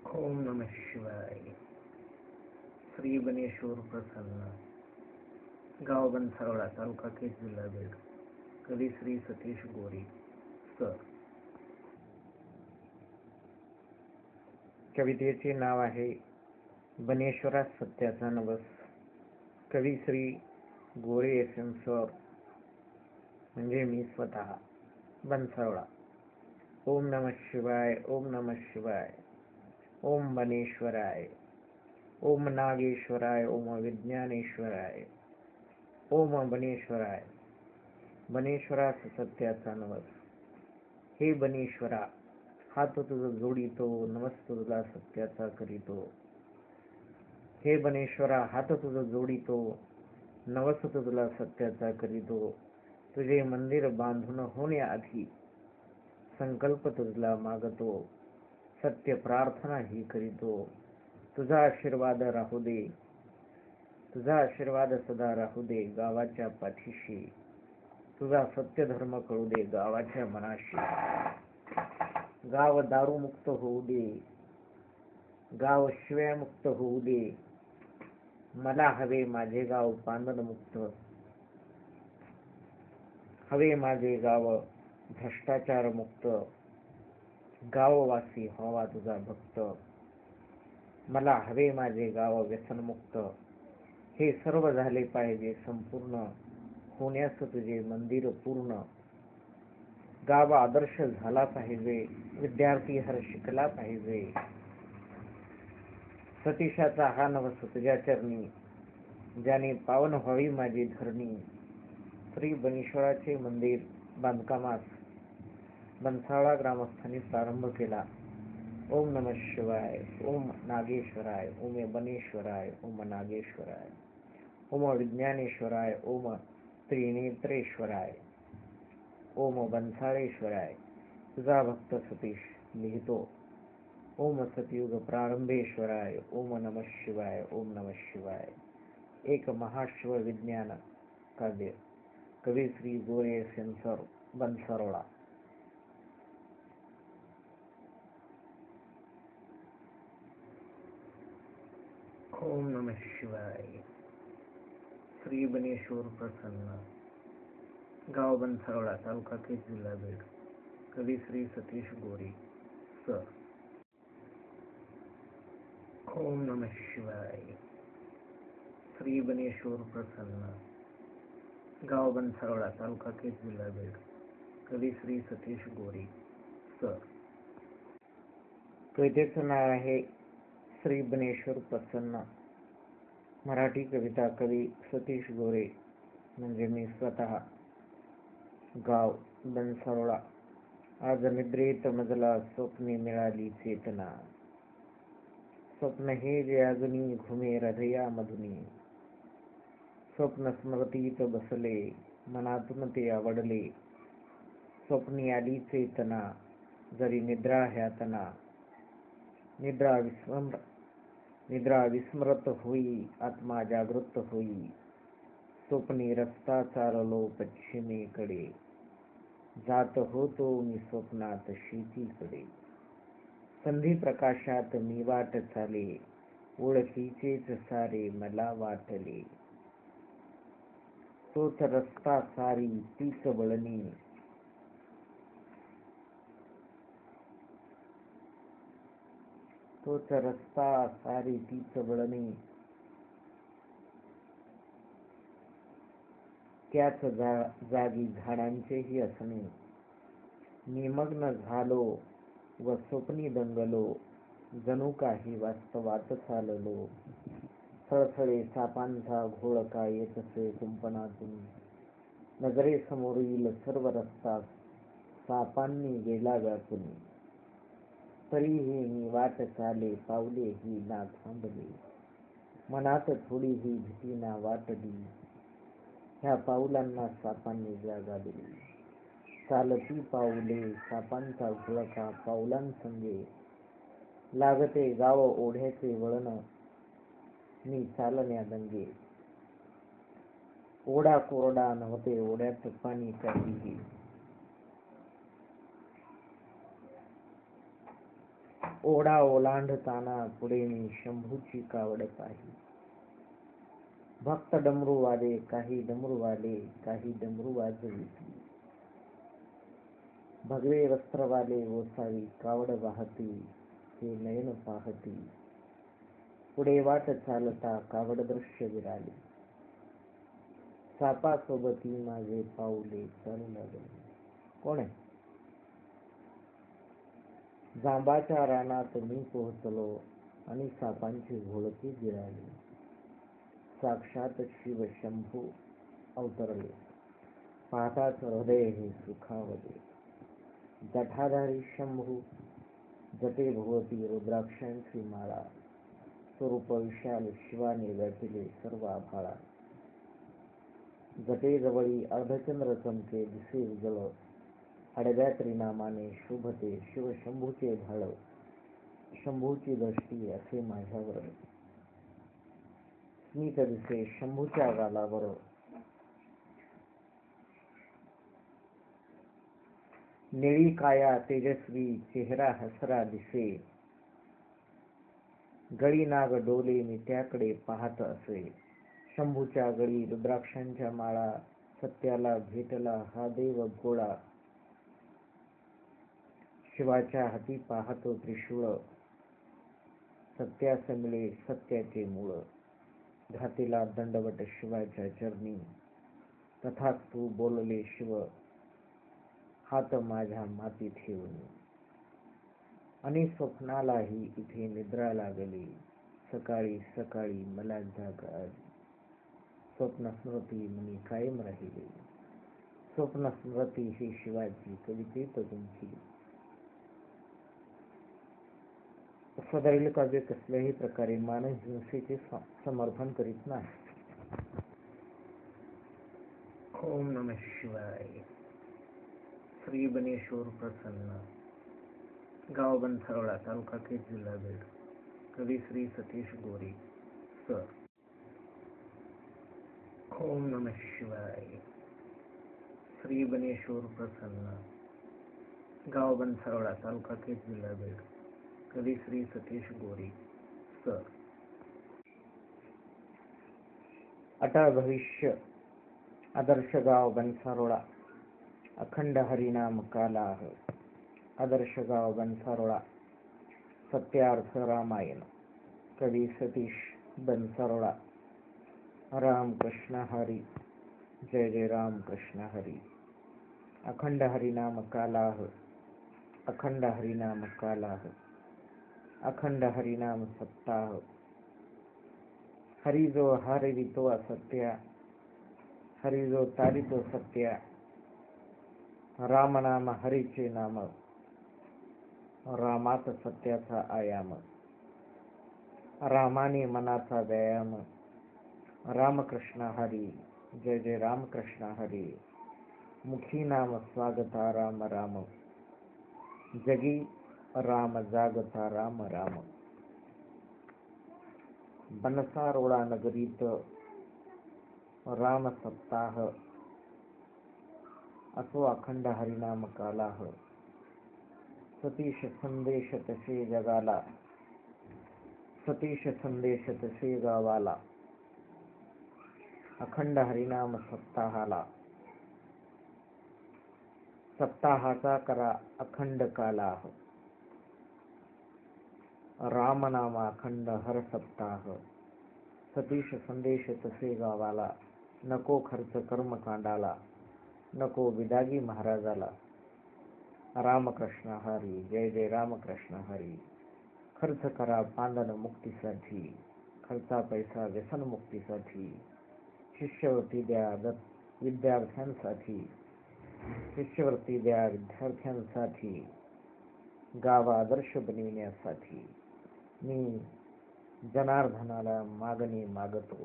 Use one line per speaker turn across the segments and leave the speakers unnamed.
ओम नमः शिवाय. श्री बनेश्वर प्रसन्न. गाव बनसारोळा, तालुका केज, जिल्हा बीड. कवी श्री सतीश गोरे सर.
कवितेचे नाव आहे बनेश्वरात सत्याचा नवस. कवी श्री गोरे एस.एम. सर, म्हणजे मी स्वतः. बनसारोळा. ओम नमः शिवाय, ओम नमः शिवाय, ओम बनेश्वराय, ओम नागेश्वराय, ओम विज्ञानेश्वराय, ओम बनेश्वराय. बनेश्वरास सत्याचा नवस. हे बनेश्वरा, हात तुझ जोडितो, नमस तुझला सत्याचा करीतो. हे बनेश्वरा, हात तुझ जोडितो, नवस तुझला सत्याचा करीतो. तुझे मंदिर बांधून होण्याआधी संकल्प तुझला मागतो, सत्य प्रार्थना ही करीतो. तुझा आशीर्वाद राहू दे, तुझा आशीर्वाद सदा राहू दे गावाच्या पाठीशी. तुझा सत्य धर्म कळू दे गावाच्या मनाशी. गाव दारूमुक्त होऊ दे, गाव शिव्यामुक्त होऊ दे. मला हवे माझे गाव पांदनमुक्त, हवे माझे गाव भ्रष्टाचार मुक्त. गाववासी व्हावा तुझा भक्त, मला हवे माझे गाव व्यसनमुक्त. हे सर्व झाले पाहिजे संपूर्ण, होण्यास तुझे मंदिर पूर्ण. गाव आदर्श झाला पाहिजे, विद्यार्थी हर शिकला पाहिजे. सतीशाचा हा नवस तुझ्या चरणी, ज्याने पावन व्हावी माझी धरणी. श्री बनेश्वराचे मंदिर बांधकामास बनसारोळा ग्रामस्थांनी प्रारंभ केला. ओम नमः शिवाय, ओम नागेश्वराय, ओम बनेश्वराय, ओम नागेश्वराय, ओम विज्ञानेश्वराय, ओम त्रिनेत्रेश्वराय, ओम बनसाळेश्वराय. तुझा भक्त सतीश लिहितो. ओम सतयुग प्रारंभेश्वराय, ओम नमः शिवाय, ओम नमः शिवाय. एक महाशिव विज्ञान काव्य. कवी श्री गोरे एस.एम. सर, बनसारोळा.
ओम नमः शिवाय. श्री बनेश्वर प्रसन्न. गाव बनसारोळा, तालुका केज, जिल्हा बीड. कवी श्री सतीश गोरे सर. ओम नमः शिवाय. श्री बनेश्वर प्रसन्न. गाव बनसारोळा, तालुका केज, जिल्हा बीड. कवी श्री सतीश गोरे सर.
कवितेचं नाव आहे श्री बनेश्वर प्रसन्न. मराठी कविता. कवी सतीश गोरे, म्हणजे मी स्वतः. गाव बनसारोळा. आज निद्रेत मजला स्वप्ने मिळाली चेतना. स्वप्न हे जे अग्नी घुमे हृदयामधुनी. स्वप्न स्मृतीत बसले, मनातून ते आवडले. स्वप्नी आली चेतना, जरी निद्रा ह्यातना. निद्रा विस्मृत होई, आत्मा जागृत होई. स्वप्नी रस्ता चाललो पश्चिमेकडे, जात होतो मी स्वप्नात शेतीकडे. संधी प्रकाशात मी वाट चाले, ओळखीचेच सारे मला वाटले. तोच रस्ता सारी तीच वळणी, तोच रस्ता सारी तीच वळणी. त्याच जागी झाडांचेही असणे. निमग्न झालो व स्वप्नी दंगलो, जणू काही वास्तवात चाललो. थळथळे सापांचा घोळका येत असे कुंपणातून. नजरेसमोरील सर्व रस्ता सापांनी गेला व्यापून. तरीही मी वाट चाले, पावले ही ना थांबले. मनात थोडीही भीती ना वाटली, ह्या पाऊलांना सापांनी जागा दिली. चालती पाऊले सापांचा घोळका पाऊलांसंगे, लागते गाव ओढ्याचे वळण, मी चालण्या दंगे. ओढा कोरडा नव्हते, ओढ्यात पाणी काहीही. ओढा ओलांडताना पुढे मी शंभूची कावड पाहिली. भक्त डमरूवाले, काही डमरूवाले, काही डमरू वाजविती. भगवे वस्त्रवाले ओसावी कावड वाहती, हे नयन पाहती. पुढे वाट चालता कावड दृश्य विराले. सापासोबती माझे पाऊले चालू लागले. कोण आहे? जांबाच्या रानात मी पोहोचलो आणि सापांची घोळकी गिळाली. साक्षात शिव शंभू अवतरले. पाहताच हृदय हे सुखावले. जटाधारी शंभू, जटे भोवती रुद्राक्षांची माळा. स्वरूप विशाल शिवाने व्यापिले सर्व आभाळा. जटेजवळी अर्धचंद्र चमके दिसे उजळ. आडव्या त्रिनामाने शोभते शिव शंभूचे झाड. शंभूची दृष्टी असे माझ्यावर. स्मित दिसे शंभूच्या गालावर. निळी काया तेजस्वी चेहरा हसरा दिसे. गळी नाग डोले मी त्याकडे पाहत असे. शंभूच्या गळी रुद्राक्षांच्या माळा. सत्याला भेटला हा देव भोळा. शिवाच्या हाती पाहतो त्रिशूळ. सत्यास मिळे सत्याचे मूळ. घातीला दंडवट शिवाच्या चरणी. तथास्तु बोलले शिव, हात माझ्या माती ठेवून. आणि स्वप्नालाही इथे निद्रा लागली. सकाळी सकाळी मला जाग आली. स्वप्न स्मृती मनी कायम राहिली. स्वप्न स्मृती ही शिवाची कवितेत गुंफली. सदैव काव्य कसल्याही प्रकारे मानव हिंसेचे समर्थन करीत नाही.
ओम नमः शिवाय. श्री बनेश्वर प्रसन्न, गाव बनसरोळा, तालुका केज, जिल्हा बीड. कवी श्री सतीश गोरी सर. ओम नमः शिवाय. श्री बनेश्वर प्रसन्न, गाव बनसरोळा, तालुका केज, जिल्हा बीड. कवी श्री सतीश गोरी सर.
अटळ भविष्य, आदर्श गाव बनसरोळा. अखंड हरिनाम कालाह. आदर्श गाव बनसरोळा. सत्यार्थ रामायण. कवी सतीश बनसरोळा. राम कृष्ण हरी. जय जय राम कृष्ण हरी. अखंड हरिनाम कालाह. अखंड हरिनाम कालाह. अखंड हरिनाम सप्ताह. हरि जो हरितो असत्य. हरि जो तारितो सत्य. राम नाम हरीचे नाम. रामात सत्याचा आयाम. रामाने मनाचा व्यायाम. रामकृष्ण हरी. जय जय रामकृष्ण हरी. मुखी नाम स्वागता राम राम. जगी राम जागता राम राम. बनसरोळा नगरीत राम सप्ताह. असो अखंड हरिनाम कालाह. सतीश संदेश तसे जगाला. सतीश संदेश तसे गावाला. अखंड हरिनाम सप्ताहाला. सप्ताहाचा करा अखंड कालाह. रामनाम अखंड हर सप्ताह. सतीश संदेश तसे गावाला. नको खर्च कर्मकांडाला. नको बिदागी महाराजाला. रामकृष्ण हरी. जय जय रामकृष्ण हरी. खर्च करा पांडन मुक्तीसाठी. खर्चा पैसा व्यसन मुक्तीसाठी. शिष्यवृत्ती द्या विद्यार्थ्यांसाठी. शिष्यवृत्ती द्या विद्यार्थ्यांसाठी. गाव आदर्श बनविण्यासाठी. मी जनार्दनाला मागणी मागतो.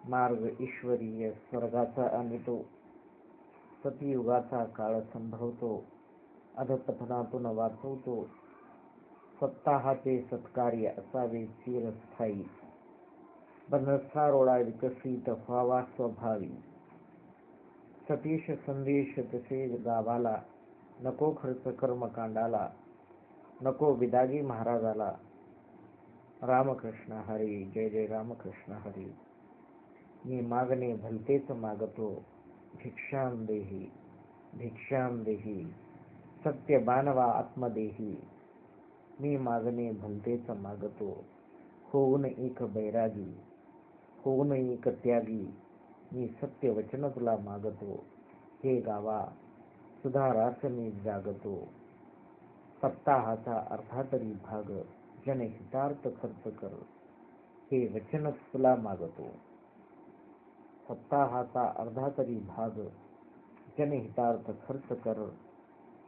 मार्ग ईश्वरीय स्वर्गाचा आणतो. सतयुगाचा काळ संभवतो. अधपतनातून वाचवतो. सप्ताहाचे सत्कार्य असावे चिरस्थायी. बनसरोळा विकसित व्हावा स्वभावी. सतीश संदेश तसे गावाला. नको खर्च कर्मकांडाला. नको बिदागी महाराजाला. रामकृष्ण हरी, जय जय रामकृष्ण हरी. मी मागणे भलतेच मागतो, भिक्षाम देही भिक्षाम देही, सत्य बाणवा आत्मदेही. मी मागणे भलतेच मागतो, होऊन एक बैरागी, होऊन एक त्यागी. मी सत्य वचन तुला मागतो, हे गावा सुधारास मी जागतो. सप्ताहाचा अर्धा तरी भाग जनहितार्थ खर्च कर, हे वचन तुला मागतो. सप्ताहाचा अर्धा तरी भाग जनहितार्थ खर्च कर,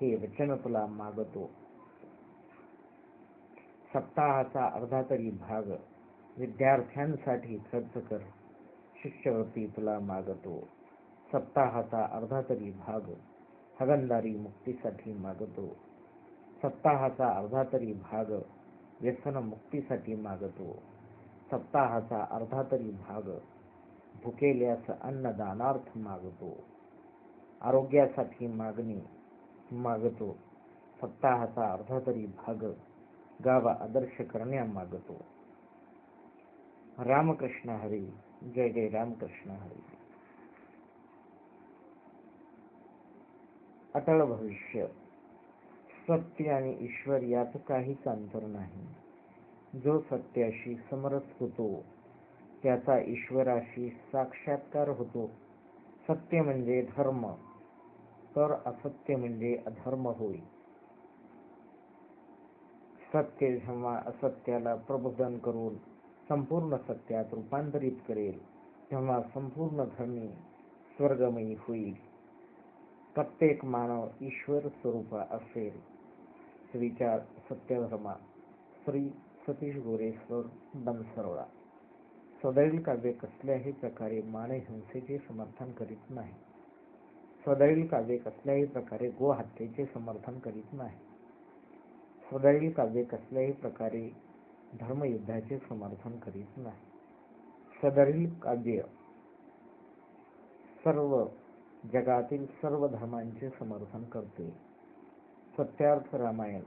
हे वचन तुला मागतो. सप्ताहाचा अर्धा तरी भाग विद्यार्थ्यांसाठी खर्च कर, शिष्यवृत्ती तुला मागतो. सप्ताहाचा अर्धा तरी भाग हगंदारी मुक्तीसाठी मागतो. सप्ताहाचा अर्धा तरी भाग व्यसन मुक्तीसाठी मागतो. सप्ताहाचा अर्धा तरी भाग भुकेल्यास अन्नदानार्थ मागतो. आरोग्यासाठी मागणी मागतो. सप्ताहाचा अर्धा तरी भाग गाव आदर्श करण्या मागतो. रामकृष्ण हरी, जय जय रामकृष्ण हरी. अटळ भविष्य. सत्य आणि ईश्वर यात काहीच अंतर नाही. जो सत्याशी समरस होतो त्याचा ईश्वराशी साक्षात्कार होतो. सत्य म्हणजे धर्म, तर असत्य म्हणजे अधर्म होय. सत्य जेव्हा असत्याला प्रबोधन करून संपूर्ण सत्यात रूपांतरित करेल तेव्हा संपूर्ण धर्मी स्वर्गमयी होईल. प्रत्येक मानव ईश्वर स्वरूप असेल. विचार सत्यधर्मा. श्री सतीश गोरे सर, बनसरोडा. सदैव काव्य कसल्याही प्रकारे मानवहिंसेचे समर्थन करीत नाही. सदैव काव्य कसल्याही प्रकारे गोहत्येचे समर्थन करीत नाही. सदैव काव्य कसल्याही प्रकारे धर्मयुद्धाचे समर्थन करीत नाही. सदैव काव्य सर्व जगातील सर्व धर्मांचे समर्थन करते. सत्यार्थ रामायण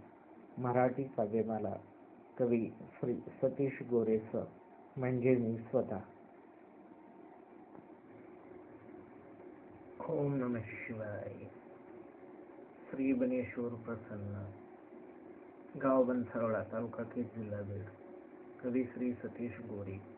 मराठी काव्यमाला. कवी श्री सतीश गोरे सर, म्हणजे मी स्वतः.
ओम नमः शिवाय. श्री बनेश्वर प्रसन्न, गाव बनसरोडा, तालुका केज, जिल्हा बीड. कवी श्री सतीश गोरे.